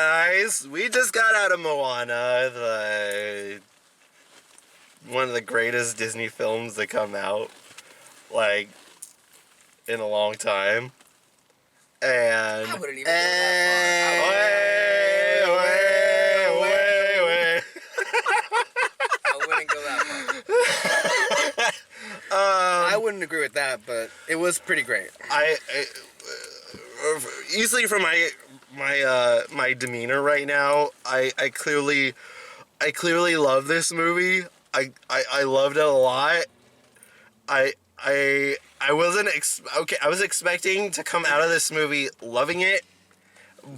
guys, we just got out of Moana, one of the greatest Disney films to come out, like, in a long time. And I wouldn't even go that far. I wouldn't go that far. I wouldn't agree with that, but it was pretty great. Easily from my demeanor right now, I clearly love this movie. I loved it a lot. I wasn't I was expecting to come out of this movie loving it,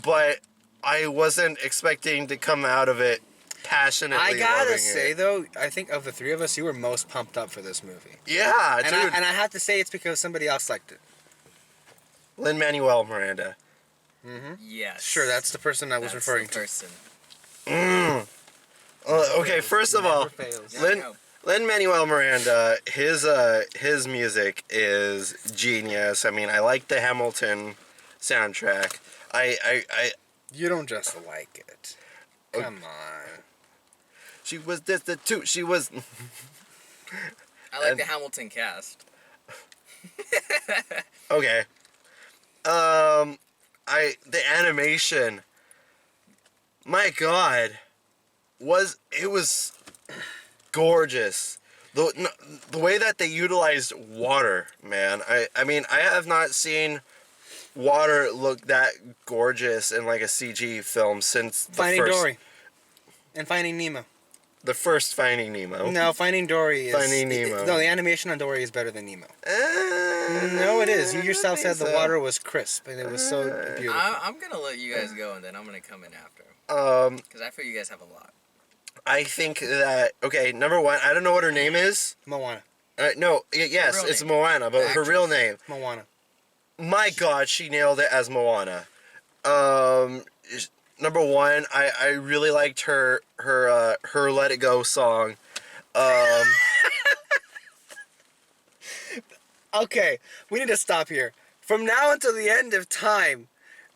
but I wasn't expecting to come out of it passionately I gotta loving say it. though, I think of the three of us, you were most pumped up for this movie. Yeah, and dude. I have to say it's because somebody else liked it. Lin-Manuel Miranda. Mm-hmm. Yes. Sure, that's the person I was referring to. Okay, first of all, Lin-Manuel Miranda, his music is genius. I mean, I like the Hamilton soundtrack. You don't just like it. Come on. She was this the two. She was. I like the Hamilton cast. Okay. The animation. My God, was gorgeous. The way that they utilized water, man. I mean, I have not seen water look that gorgeous in like a CG film since Finding Dory. And Finding Nemo. The first Finding Nemo. No, Finding Dory is... Finding Nemo. No, the animation on Dory is better than Nemo. No, it is. You yourself said the water was crisp, and it was so beautiful. I'm going to let you guys go, and then I'm going to come in after. Because I feel you guys have a lot. I think that... Okay, number one, I don't know what her name is. Moana. No, yes, it's Moana, but her real name. Moana. My God, she nailed it as Moana. Number one, I really liked her Let It Go song. Okay, we need to stop here. From now until the end of time,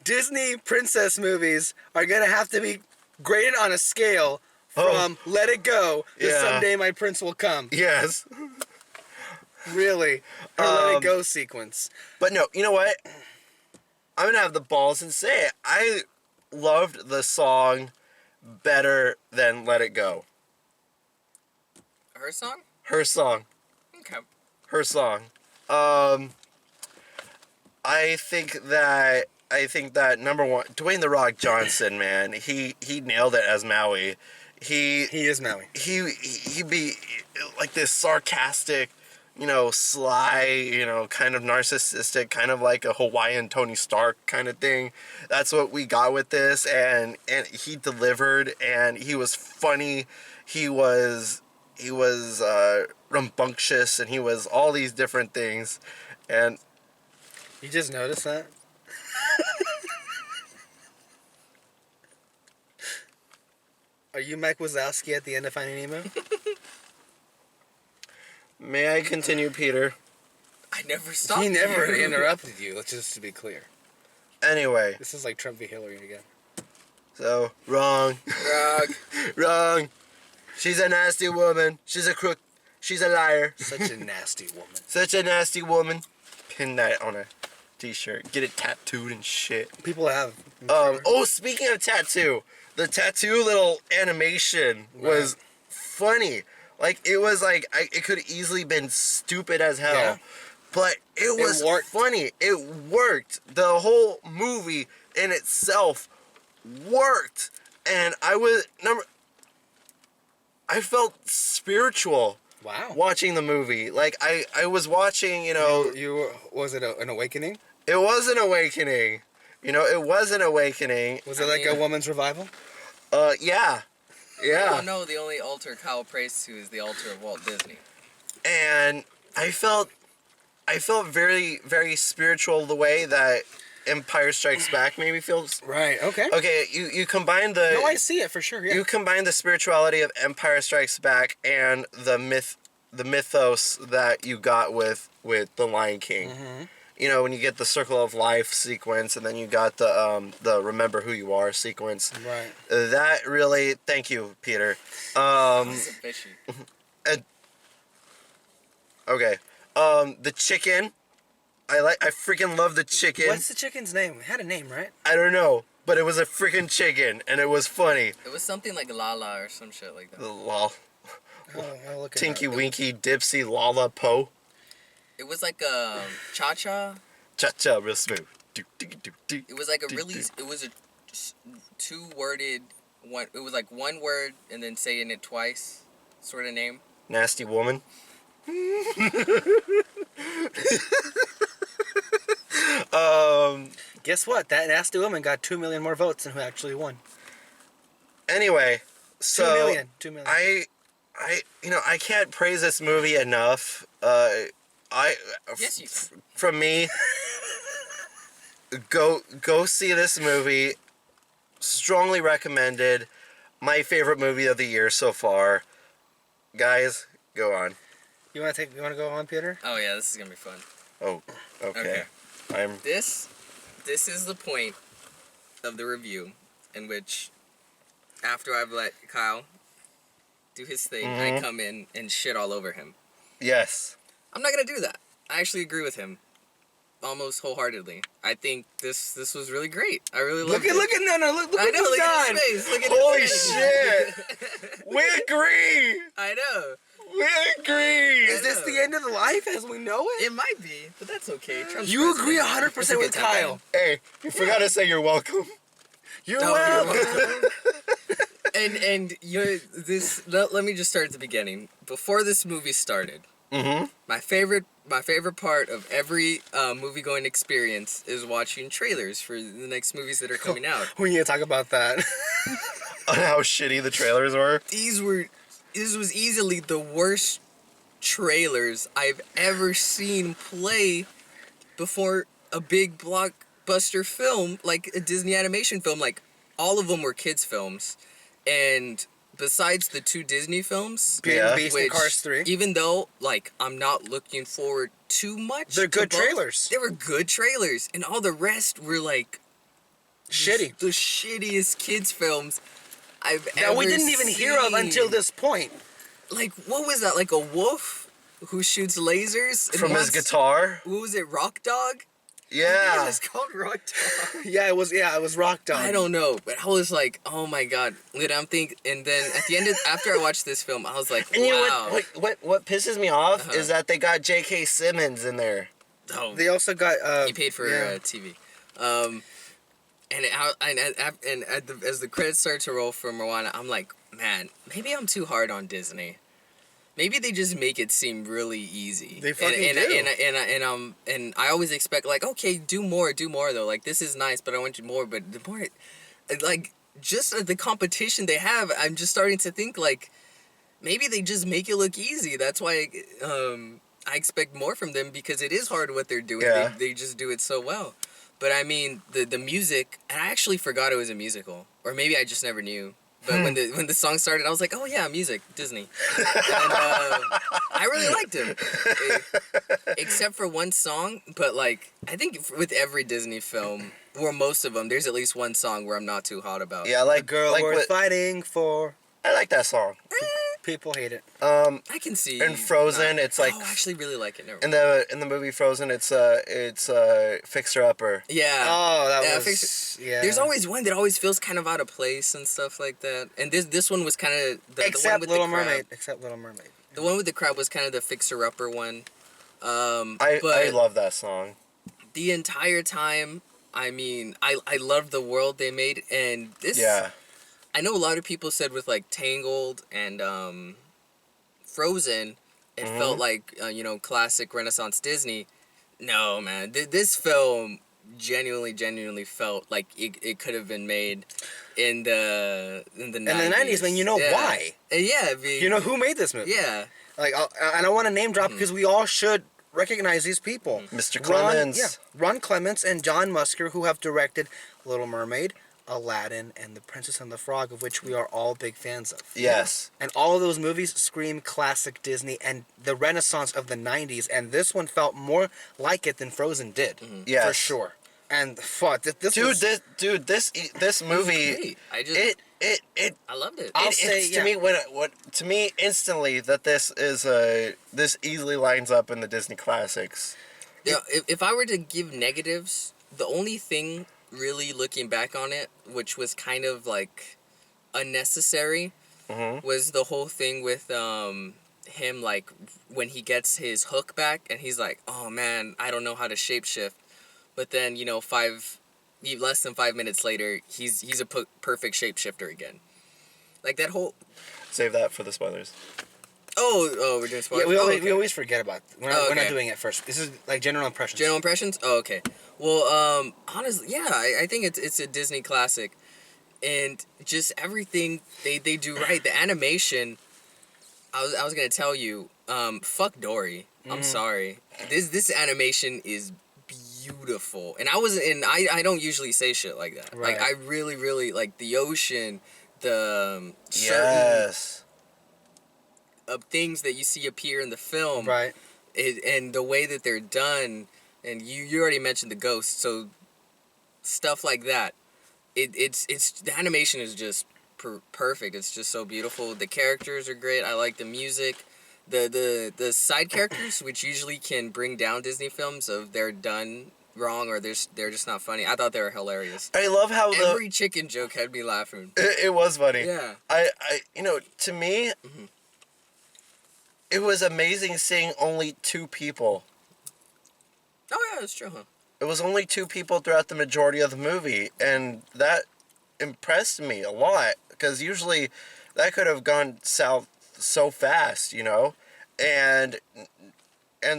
Disney princess movies are going to have to be graded on a scale from Let It Go to Someday My Prince Will Come. Yes. Really. Her Let It Go sequence. But no, you know what? I'm going to have the balls and say it. I loved the song better than Let It Go. Her song? Her song. Okay. Her song. I think that number one, Dwayne "The Rock" Johnson, man, he nailed it as Maui. He is Maui. He be like this sarcastic, sly, kind of narcissistic, kind of like a Hawaiian Tony Stark kind of thing. That's what we got with this, and he delivered, and he was funny. He was rambunctious, and he was all these different things, and you just noticed that? Are you Mike Wazowski at the end of Finding Nemo? May I continue, Peter? I never stopped. He never interrupted you, just to be clear. Anyway. This is like Trump v. Hillary again. So, wrong. Wrong. She's a nasty woman. She's a crook. She's a liar. Such a nasty woman. Such a nasty woman. Pin that on a t-shirt. Get it tattooed and shit. People have. Oh, speaking of tattoo, the tattoo little animation was funny. Like, it was like, it could have easily been stupid as hell. Yeah. But it was funny. It worked. The whole movie in itself worked. And I felt spiritual. Wow. Watching the movie. Like, I was watching, was it an awakening? It was an awakening. It was an awakening. Was it like a woman's revival? Yeah. Yeah. Oh no, the only altar Kyle prays to is the altar of Walt Disney. And I felt very, very spiritual the way that Empire Strikes Back maybe feels. Right, okay. Okay, you combine the... No, I see it for sure, yeah. You combine the spirituality of Empire Strikes Back and the mythos that you got with The Lion King. Mm-hmm. when you get the Circle of Life sequence, and then you got the Remember Who You Are sequence. Right. That really, thank you, Peter. Fishy. And, okay. The chicken. I freaking love the chicken. What's the chicken's name? It had a name, right? I don't know, but it was a freaking chicken, and it was funny. It was something like Lala or some shit like that. Lol. I'll look it Tinky up. Winky Dipsy Lala Po. It was like a cha-cha. Cha-cha real smooth. It was like a really, it was a two-worded one. It was like one word and then saying it twice, sort of name. Nasty woman. Guess what? That nasty woman got 2 million more votes than who actually won. Anyway, so 2 million. 2 million. I can't praise this movie enough. Yes, you can. From me, go see this movie. Strongly recommended. My favorite movie of the year so far. Guys, go on. You want to go on, Peter? Oh yeah, this is gonna be fun. Oh, okay. This is the point of the review in which, after I've let Kyle do his thing, I come in and shit all over him. Yes. I'm not gonna do that. I actually agree with him, almost wholeheartedly. I think this was really great. I really loved it. Look at I know. Look at his face. Look at Holy his face. shit! We agree. I know. We agree. Is this the end of the life as we know it? It might be, but that's okay. Trump's You president. agree 100% It's a with good time. Kyle. Hey, you forgot to say you're welcome. You're No, welcome. you're welcome. And let me just start at the beginning. Before this movie started, my favorite part of every movie-going experience is watching trailers for the next movies that are coming out. We need to talk about that. On how shitty the trailers were. This was easily the worst trailers I've ever seen play before a big blockbuster film, like a Disney animation film. Like, all of them were kids' films. And besides the two Disney films, Beauty and the Beast and which, Cars 3. even though, like, I'm not looking forward too much They're to good both, trailers. They were good trailers. And all the rest were, like, Shitty. the shittiest kids' films I've ever That we didn't even hear of until this point. Like, what was that? Like a wolf who shoots lasers? and From his wants- guitar. What was it? Rock Dog? Yeah. It was called Rock Dog. Yeah, it was Rock Dog. I don't know, but I was like, oh my god. And then at the end after I watched this film, I was like, wow. And you know what pisses me off is that they got J.K. Simmons in there. Oh, They also got he paid for TV. As the credits start to roll for Moana, I'm like, man, maybe I'm too hard on Disney. Maybe they just make it seem really easy. They fucking do. And I always expect, like, okay, do more though. Like, this is nice, but I want you more. But the more, like, just the competition they have, I'm just starting to think, like, maybe they just make it look easy. That's why I expect more from them, because it is hard what they're doing. Yeah. They just do it so well. But I mean, the music, and I actually forgot it was a musical, or maybe I just never knew. But when the song started, I was like, oh yeah, music, Disney. And I really liked it, except for one song. But like, I think with every Disney film, or most of them, there's at least one song where I'm not too hot about. Yeah, like Girl like Worth what, Fighting For. I like that song. People hate it. I can see. In Frozen, it's like. Oh, I actually really like it. Never In the movie Frozen, it's Fixer Upper. Yeah. Oh, that Yeah, was... Yeah. There's always one that always feels kind of out of place and stuff like that. And this one was kind of the one Except with Little the crab. Mermaid. Except Little Mermaid. The one with the crab was kind of the fixer-upper one. I But love that song. the entire time, I mean, I loved the world they made, and this. Yeah. I know a lot of people said with like Tangled and Frozen, it felt like classic Renaissance Disney. No, man, this film genuinely felt like it could have been made in the 90s. In the 90s, man, you know why? Yeah, You know who made this movie? yeah. Like, and I want to name drop because we all should recognize these people. Mr. Clements. Ron Clements and John Musker, who have directed Little Mermaid, Aladdin, and The Princess and the Frog, of which we are all big fans of. Yes. And all of those movies scream classic Disney and the renaissance of the 90s, and this one felt more like it than Frozen did. Yes. For sure. And fuck, this Dude, was... this movie, Great. I loved it. I'll say, to me to me instantly that this easily lines up in the Disney classics. Yeah, if I were to give negatives, the only thing really looking back on it, which was kind of like unnecessary, was the whole thing with him, like when he gets his hook back and he's like, oh man, I don't know how to shapeshift, but then less than 5 minutes later he's a perfect shapeshifter again. Like that whole... Save that for the spoilers. Oh, we're doing spoilers? Yeah, okay. we always forget about it. We're not okay. doing it first. This is like general impressions. General impressions? Oh, okay. Well, honestly, yeah, I think it's a Disney classic. And just everything they do right. The animation, I was going to tell you, fuck Dory. I'm sorry. This animation is beautiful. And I don't usually say shit like that. Right. Like, I really, really, like, the ocean, the certain Yes. of things that you see appear in the film. Right. And the way that they're done, and you already mentioned the ghosts, so stuff like that. It's the animation is just perfect. It's just so beautiful. The characters are great. I like the music. The side characters, which usually can bring down Disney films if they're done wrong or they're just not funny. I thought they were hilarious. I love how Every chicken joke had me laughing. it was funny. Yeah. I to me, it was amazing seeing only 2 people. Oh yeah, that's true, huh? It was only 2 people throughout the majority of the movie, and that impressed me a lot because usually that could have gone south so fast, and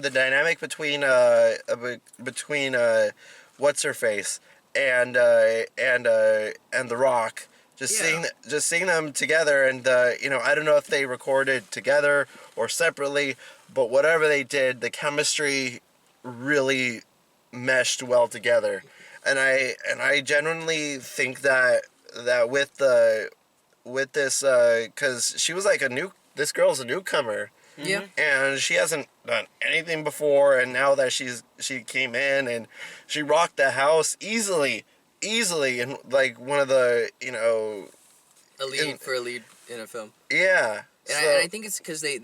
the dynamic between what's her face and The Rock, just seeing them together, and I don't know if they recorded together or separately, but whatever they did, the chemistry really meshed well together, and I genuinely think that with this because she was like this girl's a newcomer. Yeah. And she hasn't done anything before, and now that she came in and she rocked the house easily, and like one of the A lead in a film. Yeah. And I think it's because they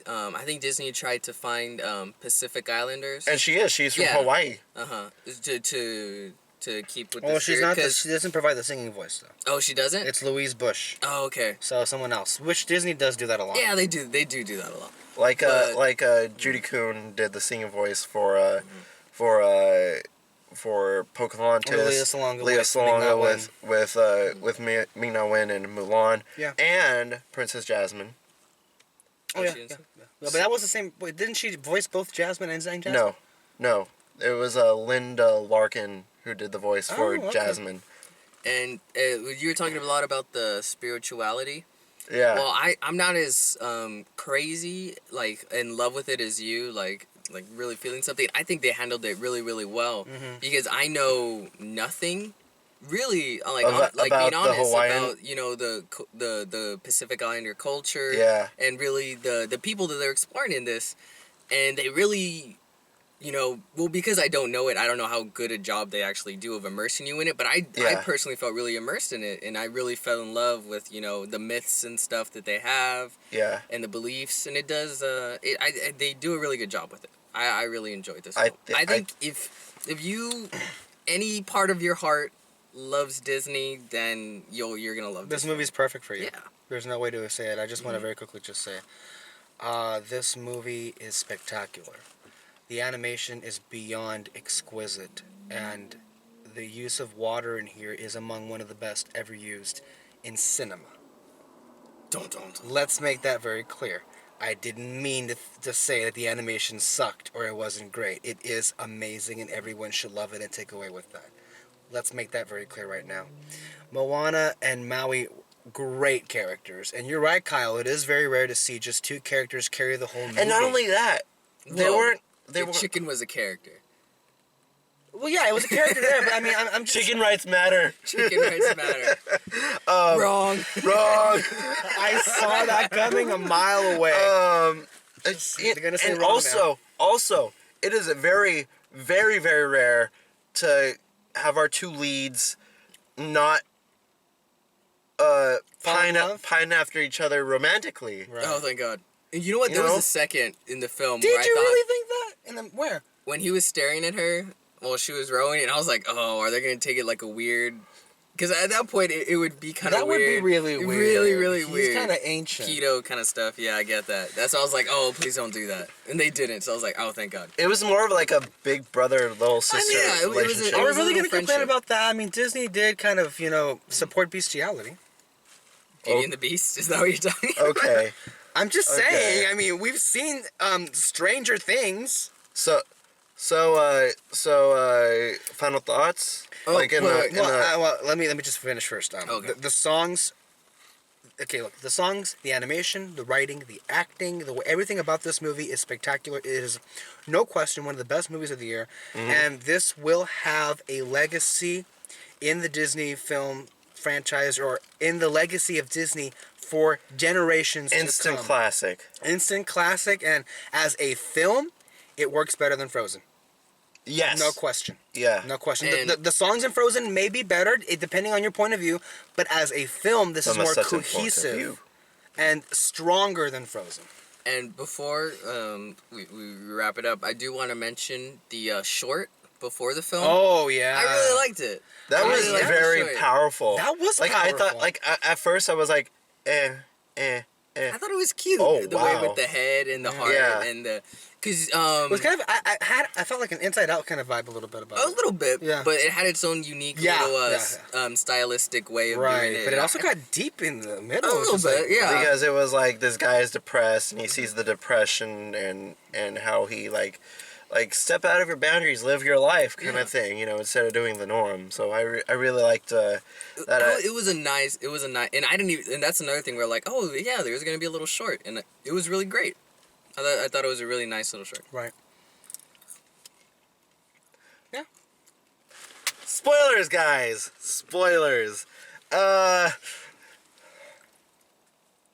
I think Disney tried to find Pacific Islanders. And she's from Hawaii. To keep with Well, the she's spirit, not. She doesn't provide the singing voice though. Oh, she doesn't? It's Louise Bush. Oh, okay. So someone else, which Disney does do that a lot. Yeah, they do that a lot. Like Judy Kuhn did the singing voice for Pocahontas. Lea Salonga with Ming-Na Wen and Mulan. Yeah. And Princess Jasmine. Oh yeah. But that was the same. Wait, didn't she voice both Jasmine and Zhang Jasmine? No. It was Linda Larkin who did the voice for Jasmine. And you were talking a lot about the spirituality. Yeah. Well, I'm not as crazy, like, in love with it as you, like really feeling something. I think they handled it really, really well. Because I know nothing, really, about being honest, Hawaiian... about, the Pacific Islander culture. Yeah. And really the people that they're exploring in this. And they really... well, because I don't know it, I don't know how good a job they actually do of immersing you in it, but I personally felt really immersed in it, and I really fell in love with, the myths and stuff that they have, and the beliefs, and it does, they do a really good job with it. I really enjoyed this film. I think if you, any part of your heart loves Disney, then you're gonna love this. This movie's perfect for you. Yeah. There's no way to say it. I just want to very quickly just say, this movie is spectacular. The animation is beyond exquisite, and the use of water in here is among one of the best ever used in cinema. Don't. Let's make that very clear. I didn't mean to say that the animation sucked or it wasn't great. It is amazing, and everyone should love it and take away with that. Let's make that very clear right now. Moana and Maui, great characters. And you're right, Kyle, it is very rare to see just 2 characters carry the whole movie. And not only that, they weren't... The chicken was a character. Well, yeah, it was a character there, but I mean, I'm just... Chicken rights matter. Chicken rights matter. Wrong. Wrong. I saw that coming a mile away. They're gonna say and wrong also, it is a very, very, very rare to have our two leads not pine after each other romantically. Right. Oh, thank God. And you know what? There was a second in the film Did where you I thought really think that? And then where? when he was staring at her while she was rowing, and I was like, oh, are they gonna take it like a weird? Because at that point, it would be kind of That weird. would be really weird. Really, really weird. He's kind of ancient. Keto kind of stuff. Yeah, I get that. That's why I was like, oh, please don't do that. And they didn't. So I was like, oh, thank God. It was more of like a big brother, little sister yeah, it was a- relationship. Are we was a really going little to complain friendship. about that? I mean, Disney did kind of, support bestiality. Beauty and the Beast. Is that what you're talking about? Okay. I'm just Okay. saying. I mean, we've seen Stranger Things. So, final thoughts? Oh, like in wait, the, Well, let me just finish first. Okay. The songs. Okay, look, the songs, the animation, the writing, the acting, everything about this movie is spectacular. It is, no question, one of the best movies of the year, and this will have a legacy in the Disney film franchise, or in the legacy of Disney for generations instant to come. classic. Instant classic, and as a film, it works better than Frozen. Yes. No question. Yeah. No question. And- The songs in Frozen may be better, depending on your point of view, but as a film, this From is more such a point of cohesive view. and stronger than Frozen. And before we wrap it up, I do want to mention the short before the film. Oh yeah, I really liked it. That I was really liked the very short. powerful. That was like I powerful. thought. Like at first, I was like, eh. I thought it was cute. Oh, the way wow. with the head and the heart Yeah. and the, because It was kind of I felt like an Inside Out kind of vibe a little bit about a it. little bit, Yeah. but it had its own unique Yeah, little stylistic way of doing Right, it. but it also got deep in the middle. a which little is bit, like, yeah. Because it was like this guy is depressed and he sees the depression and how he like step out of your boundaries, live your life kind Yeah. of thing, instead of doing the norm. So I really liked that. It was a nice, and I didn't even, and that's another thing where like, oh yeah, there's gonna be a little short, and it was really great. I thought it was a really nice little short. right. Yeah. Spoilers, guys. Spoilers.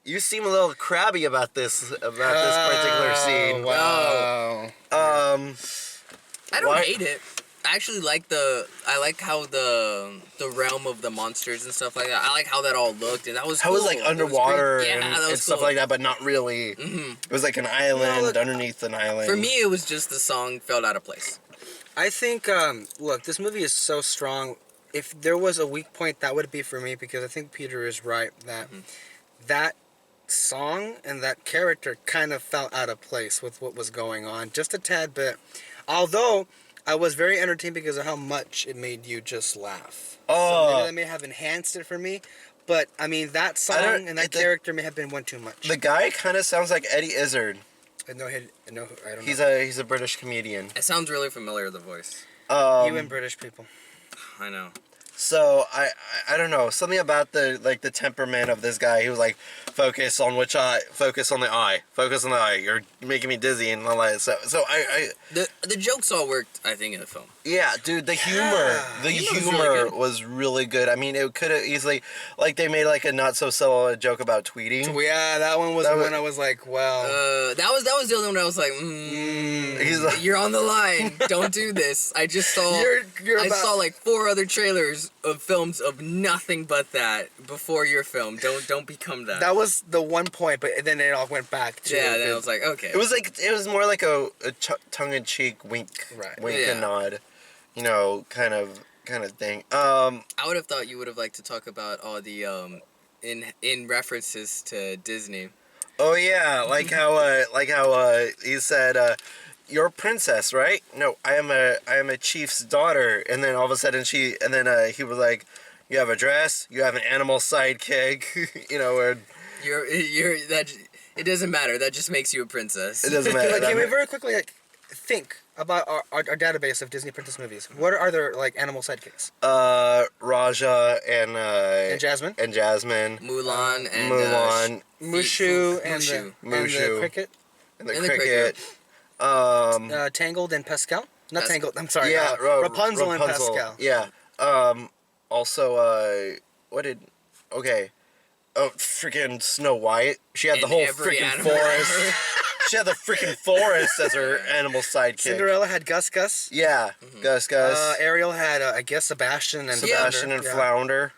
You seem a little crabby about this particular scene. Wow. I don't Why- hate it. I actually like I like how the realm of the monsters and stuff like that. I like how that all looked, and that was How cool. it was like It was underwater great. Yeah, and, that was and stuff cool. like that, but not really. Mhm. It was like an island look, underneath an island. For me, it was just the song felt out of place. I think, look, this movie is so strong. If there was a weak point, that would be for me, because I think Peter is right that that song and that character kind of felt out of place with what was going on, just a tad bit. Although I was very entertained because of how much it made you just laugh. So Oh. maybe that may have enhanced it for me. But I mean, that don't- song and that the- character may have been one too much. The guy kind of sounds like Eddie Izzard. I don't know. He's a British comedian. It sounds really familiar, the voice. You and British people. I know. So I don't know, something about the temperament of this guy. He was like, focus on the eye. You're making me dizzy and all that. So I The jokes all worked, I think, in the film. yeah, dude, the humor really good. was really good. I mean, it could have easily, like, they made like a not so subtle joke about tweeting. So yeah, that one was That the was- one I was like, well. That was the other one I was like, He's like, you're on the line. Don't do this. I just saw. You're I about- saw like 4 other trailers of films of nothing but that before your film. Don't become that. That was the one point, but then it all went back to. Yeah, then I was like, okay. it was more like a tongue-in-cheek wink, Right. wink Yeah. and nod, kind of thing. I would have thought you would have liked to talk about all the in references to Disney. Oh yeah, like how he said, "You're a princess, right?" No, I am a chief's daughter. And then all of a sudden he was like, "You have a dress. You have an animal sidekick." Where You're that. It doesn't matter. That just makes you a princess. it doesn't matter. Can we very quickly think about our database of Disney princess movies? What are their animal sidekicks? Raja and Jasmine? and Jasmine, Mulan and Mulan, Mushu and Mushu. the Mushu. cricket. and the and the cricket. Tangled and Pascal. Not Tangled. I'm sorry. Yeah, Rapunzel and Pascal. Yeah. Also, what did? Okay. Oh, freaking Snow White. She had the And whole every freaking animal forest. ever. She had the freaking forest as her animal sidekick. Cinderella had Gus Gus. Yeah, Gus Gus. Ariel had, I guess, Sebastian and Sebastian and Flounder.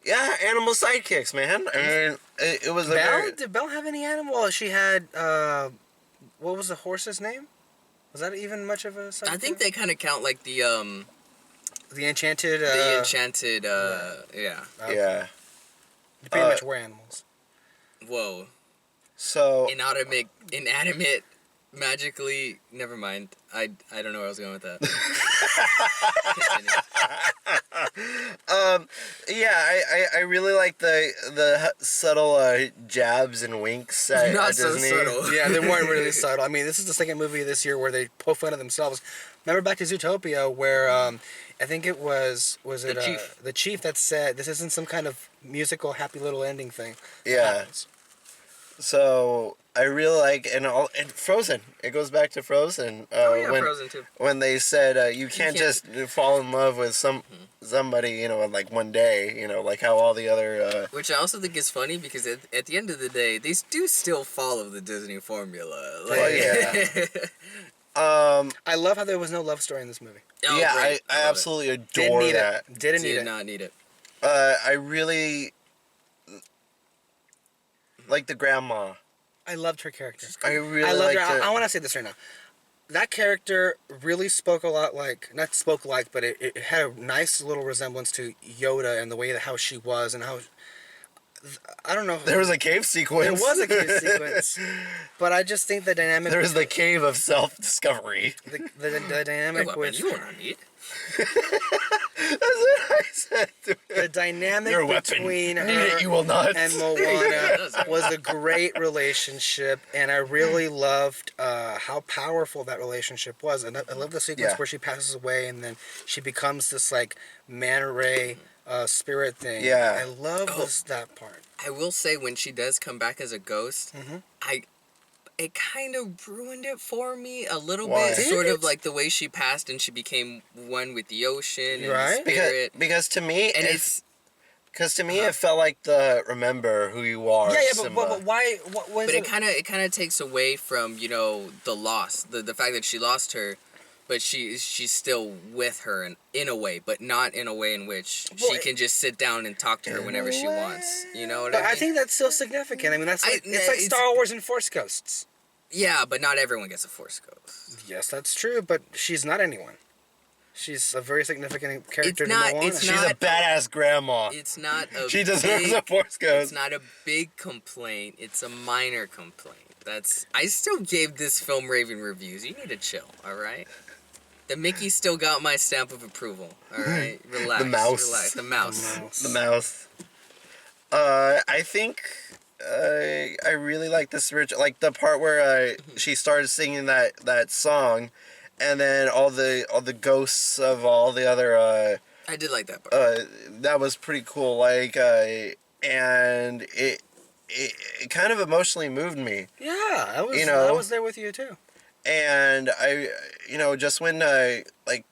Yeah, animal sidekicks, man. I mean, it was a very... Did Belle have any animal? She had, what was the horse's name? Was that even much of a sidekick? I think they kind of count like the enchanted. Yeah. Yeah. You pretty much were animals. Whoa. So... Inanimate, magically. Never mind. I don't know where I was going with that. Yeah, I really like the subtle jabs and winks at, Not at so Disney. subtle. Yeah, they weren't really subtle. I mean, this is the second movie this year where they poke fun of themselves. Remember back to Zootopia where I think it was it the chief that said this isn't some kind of musical happy little ending thing. Yeah. So I really like and Frozen. It goes back to Frozen. When, Frozen too. When they said you can't just fall in love with somebody, you know, in like one day, you know, like how all the other. Which I also think is funny because at the end of the day, they do still follow the Disney formula. Like, Oh yeah. I love how there was no love story in this movie. Oh, yeah, great. I absolutely adore Didn't need that. it. Didn't need Did it. not need it. I really like the grandma. I loved her character. I really I loved liked her. it. I want to say this right now. That character really spoke a lot like, not spoke like, but it had a nice little resemblance to Yoda and the way that how she was and how, I don't know. There was a cave sequence. There was a cave sequence. But I just think the dynamic. There was the cave of self-discovery. The dynamic What with. you will not need. That's what I said to him. The dynamic Your weapon. between Need her it, you will not. and Moana was a great relationship, and I really loved how powerful that relationship was. And I love the sequence Yeah. where she passes away, and then she becomes this like manta ray spirit thing. Yeah. I love that part. I will say when she does come back as a ghost, Mhm. it kind of ruined it for me a little Why? bit. Did Sort it? of like the way she passed and she became one with the ocean and Right. the spirit. Because to me, And it felt like the remember who you are. Yeah, Simba. but why? What was but it? it kind of takes away from, you know, the loss, the fact that she lost her, but she's still with her in a way, but not in a way in which she can just sit down and talk to her whenever she wants. You know what But I mean? I think that's still significant. I mean, it's like it's- Star Wars and Force Ghosts. Yeah, but not everyone gets a Force ghost. Yes, that's true, but she's not anyone. She's a very significant character It's not- to Moana. it's She's not- a badass grandma. It's not a She deserves big, a Force Ghost. It's not a big complaint. It's a minor complaint. I still gave this film raving reviews. You need to chill, all right? The Mickey still got my stamp of approval. All right, relax. The mouse. Relax. The mouse. The mouse. I think I really like this original, like the part where she started singing that song, and then all the ghosts of all the other I did like that part. that was pretty cool. Like and it kind of emotionally moved me. Yeah, I was. You know- I was there with you too. And I, you know, just when like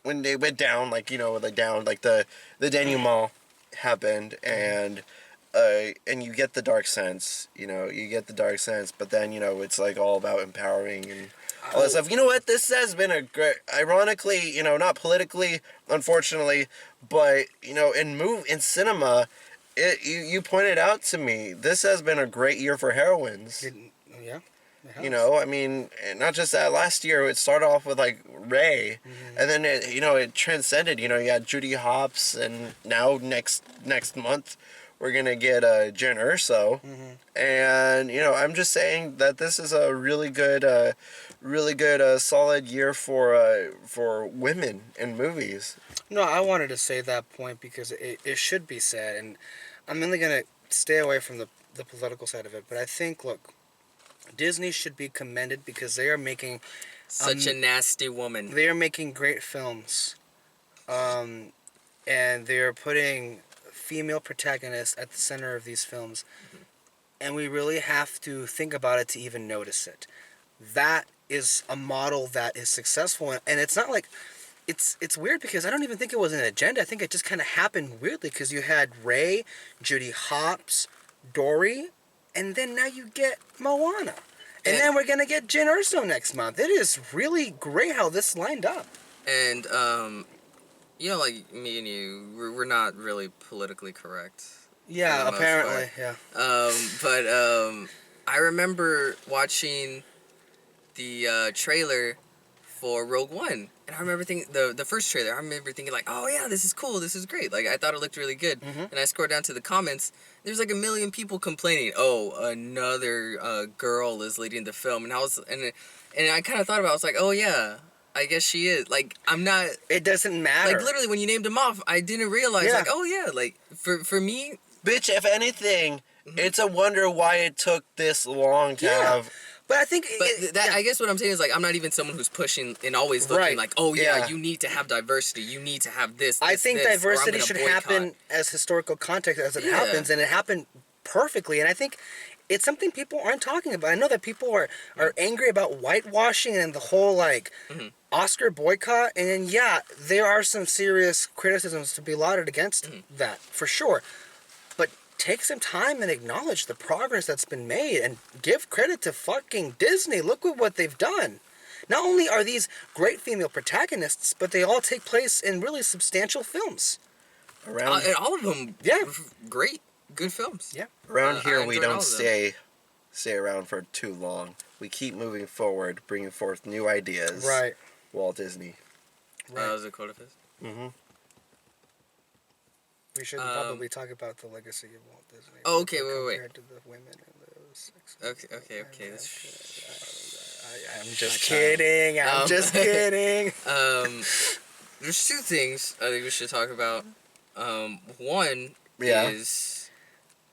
when they went down, like, you know, like down, like the denouement happened, and you get the dark sense, you know, but then, you know, it's like all about empowering and all that stuff. You know what? This has been a great, ironically, you know, not politically, unfortunately, but, you know, in cinema, you pointed out to me, this has been a great year for heroines. Yeah. You know, I mean, not just that. Last year, it started off with, like, Ray, and then, it transcended. You know, you had Judy Hopps, and now next month, we're going to get Jen Erso. And, you know, I'm just saying that this is a really good, solid year for women in movies. No, I wanted to say that point because it should be said, and I'm only going to stay away from the political side of it, but I think, look, Disney should be commended because they are making Such a nasty woman. they are making great films, and they are putting female protagonists at the center of these films, and we really have to think about it to even notice it. That is a model that is successful, and it's not like it's weird because I don't even think it was an agenda. I think it just kind of happened weirdly because you had Ray, Judy Hopps, Dory, and then now you get Moana. And then we're going to get Jyn Erso next month. It is really great how this lined up. And, you know, like me and you, we're not really politically correct. Yeah, apparently, yeah. But I remember watching the trailer for Rogue One. And I remember thinking, the first trailer, I remember thinking like, oh yeah, this is cool, this is great. Like, I thought it looked really good. Mm-hmm. And I scrolled down to the comments, there's like a million people complaining, oh, another girl is leading the film. And I kind of thought about it, I was like, oh yeah, I guess she is. Like, I'm not... It doesn't matter. Like, literally, when you named them off, I didn't realize, Yeah. like, oh yeah, like, for me... Bitch, if anything, it's a wonder why it took this long to have... But I think... I guess what I'm saying is, like, I'm not even someone who's pushing and always looking Right. like, oh yeah, Yeah. you need to have diversity, you need to have this, I this, think this, or I'm diversity gonna should boycott. happen as historical context as it Yeah. happens, and it happened perfectly. And I think it's something people aren't talking about. I know that people are angry about whitewashing and the whole, like, Oscar boycott. And then, yeah, there are some serious criticisms to be lauded against that, for sure. But take some time and acknowledge the progress that's been made and give credit to fucking Disney. Look at what they've done. Not only are these great female protagonists, but they all take place in really substantial films. Around, And all of them, Yeah. great, good films. Yeah. around I here, we enjoyed all don't of them. stay around for too long. We keep moving forward, bringing forth new ideas. Right. Walt Disney. Right. Was it Codifis? Mm-hmm. We should probably talk about the legacy of Walt Disney. Oh, okay, wait. Compared to the women in those. Okay. I'm just kidding. I'm just kidding. There's two things I think we should talk about. One Yeah. is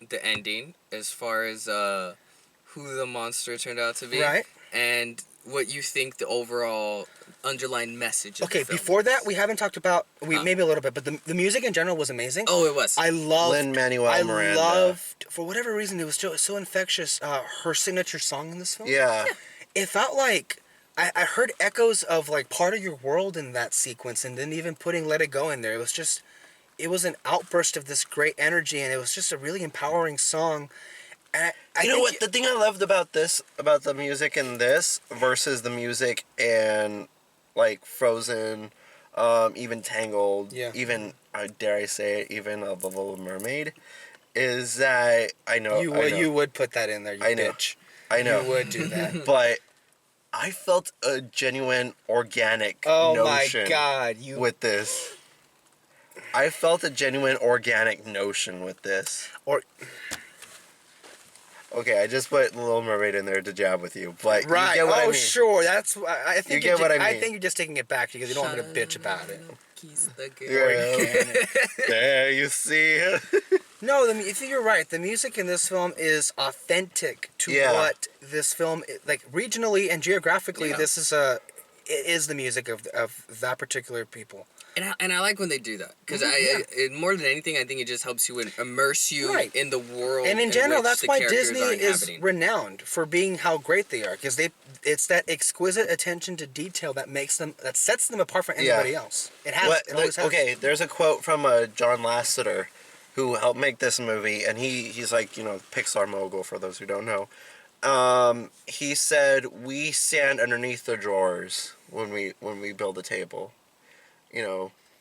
the ending, as far as who the monster turned out to be, Right. and what you think the overall underlying message of Okay, the film before is. that, we haven't talked about maybe a little bit, but the music in general was amazing. Oh, it was. I loved Lin-Manuel Miranda. loved, for whatever reason, it was so infectious. Her signature song in this film. Yeah. It felt like I heard echoes of like Part of Your World in that sequence, and then even putting Let It Go in there. It was an outburst of this great energy, and it was just a really empowering song. And You know what? The thing I loved about the music in this versus the music and like Frozen, even Tangled, Yeah. even dare I say it, even The Little Mermaid, is that I know you would put that in there. You I know. bitch. I know, You would do that. but I felt a genuine organic Oh notion my God! with this. I felt a genuine organic notion with this. Or Okay, I just put Little Mermaid in there to jab with you, but right? you get what I mean. Sure. That's I think You get what I I mean. think you're just taking it back because you don't want me to bitch about it. He's the good. Yeah. There you see. No, you're right. The music in this film is authentic to Yeah. what this film like regionally and geographically. Yeah. It is the music of that particular people. And I like when they do that because more than anything, I think it just helps you immerse you Right. in the world. And in general, which that's the why characters Disney are is inhabiting. renowned for being how great they are, because it's that exquisite attention to detail that sets them apart from anybody else. It has. What, It always has. okay, there's a quote from John Lasseter, who helped make this movie, and he's like, Pixar mogul for those who don't know. He said, "We stand underneath the drawers when we build a table."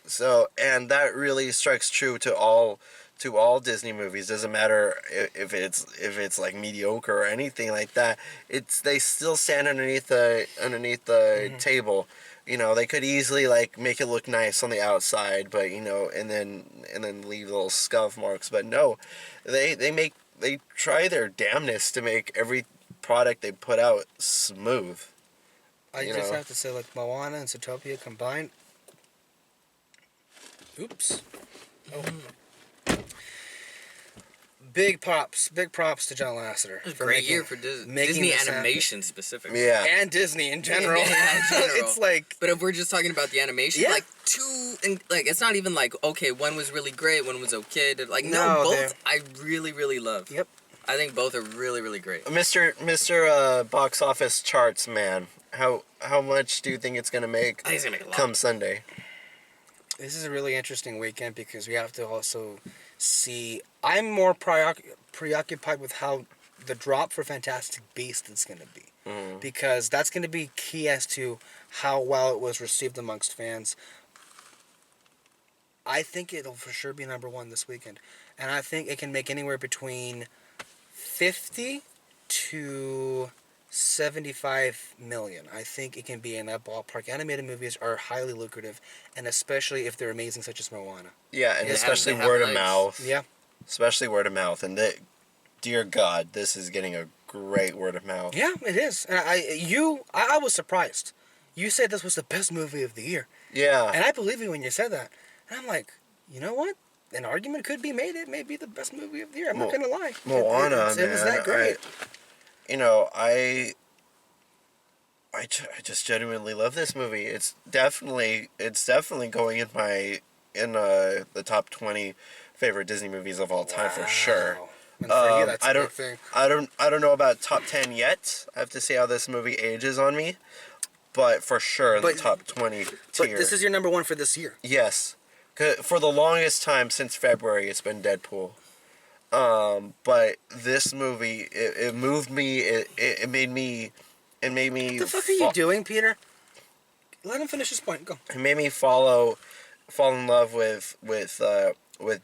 So, and that really strikes true to all Disney movies. Doesn't matter if it's like mediocre or anything like that. They still stand underneath the table. They could easily like make it look nice on the outside, but and then leave little scuff marks. But no, they try their damnness to make every product they put out smooth. I just have to say, like Moana and Zootopia combined. Oops. Oh. Big props to John Lasseter. It was a great year for Disney this animation specifically. Yeah. and Disney in general. Yeah, in general. It's like, But if we're just talking about the animation, Yeah. like it's not even like, okay, one was really great, one was okay. Like, No, both I really, really loved. yep. I think both are really, really great. Mr. Box Office Charts man, how much do you think it's gonna make I think it's gonna make a lot. come Sunday? This is a really interesting weekend because we have to also see. I'm more preoccupied with how the drop for Fantastic Beasts is going to be. Because that's going to be key as to how well it was received amongst fans. I think it'll for sure be number one this weekend. And I think it can make anywhere between 50 to 75 million. I think it can be in that ballpark. Animated movies are highly lucrative, and especially if they're amazing, such as Moana. Yeah, and They especially have word of legs. mouth. Yeah. Especially word of mouth, and dear God, this is getting a great word of mouth. Yeah, it is. And I was surprised. You said this was the best movie of the year. Yeah. And I believe you when you said that. And I'm like, you know what? An argument could be made. It may be the best movie of the year. I'm not going to lie. Moana, it was that great. I just genuinely love this movie. It's definitely going in the top 20 favorite Disney movies of all time for sure. And for you, that's a I big don't thing. I don't know about top 10 yet. I have to see how this movie ages on me. But for sure in the top 20 tier. But this is your number one for this year. Yes. 'Cause for the longest time since February, it's been Deadpool. But this movie, it moved me. It made me. What the fuck are you doing, Peter? Let him finish his point. Go. It made me fall in love with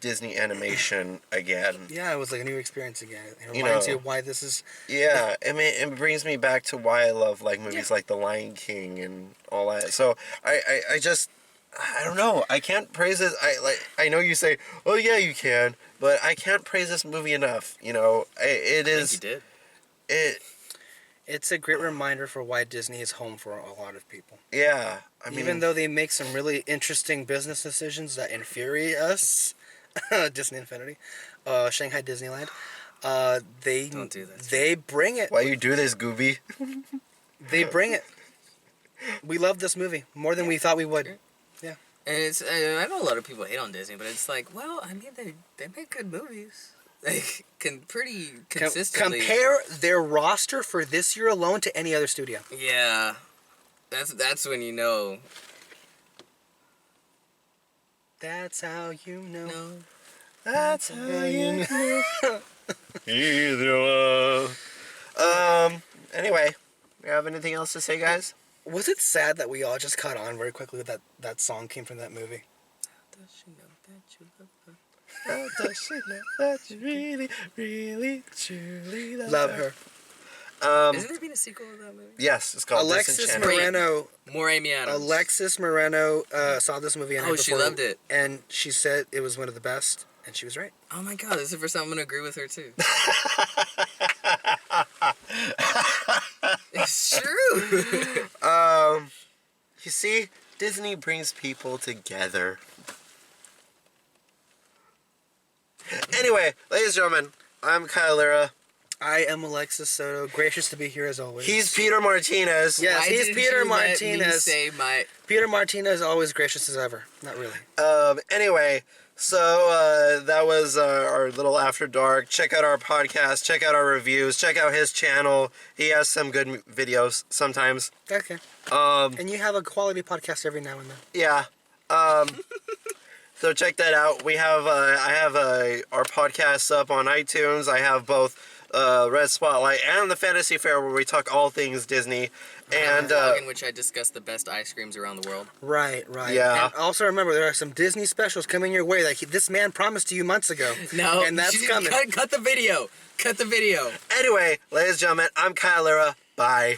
Disney animation again. Yeah, it was like a new experience again. It You reminds know. you of why this is. Yeah, it brings me back to why I love like movies like The Lion King and all that. So I just I don't know. I can't praise it. I know you say, oh yeah, you can, but I can't praise this movie enough. You know, it I is. think you did. It's a great reminder for why Disney is home for a lot of people. Yeah, I mean, Even though they make some really interesting business decisions that infuriate us, Disney Infinity, Shanghai Disneyland, they Don't do that. They bring it. why you do this, Gooby? They bring it. We love this movie more than we thought we would. Yeah. And it's I know a lot of people hate on Disney, but it's like, well, I mean, they make good movies. They can pretty consistently Compare their roster for this year alone to any other studio. Yeah, that's when you know. That's how you know. No. That's how you know. Either one. Anyway, you have anything else to say, guys? Was it sad that we all just caught on very quickly that that song came from that movie? Does she know that you love her? Does she know that you really, really, truly Love her. Isn't there been a sequel to that movie? Yes, it's called Alexis Disenchantment. Moreno. More Amy Adams. Alexis Moreno saw this movie. Oh, she loved it. And she said it was one of the best, and she was right. Oh my God, this is the first time I'm gonna agree with her too. It's true. You see, Disney brings people together. Anyway, ladies and gentlemen, I'm Kyle Lira. I am Alexis Soto. Gracious to be here as always. He's Peter Martinez. Yes, Why he's didn't Peter you let me Martinez. say my. Peter Martinez, always gracious as ever. Not really. Anyway, so that was our little After Dark. Check out our podcast. Check out our reviews. Check out his channel. He has some good videos sometimes. Okay. Um, And you have a quality podcast every now and then. yeah. So check that out. We have I have our podcasts up on iTunes. I have both Red Spotlight and the Fantasy Fair where we talk all things Disney. And vlog in which I discuss the best ice creams around the world. Right. Yeah. And also remember, there are some Disney specials coming your way that this man promised to you months ago. No, And that's coming. Cut the video. Cut the video. anyway, ladies and gentlemen, I'm Kyle Lira. Bye.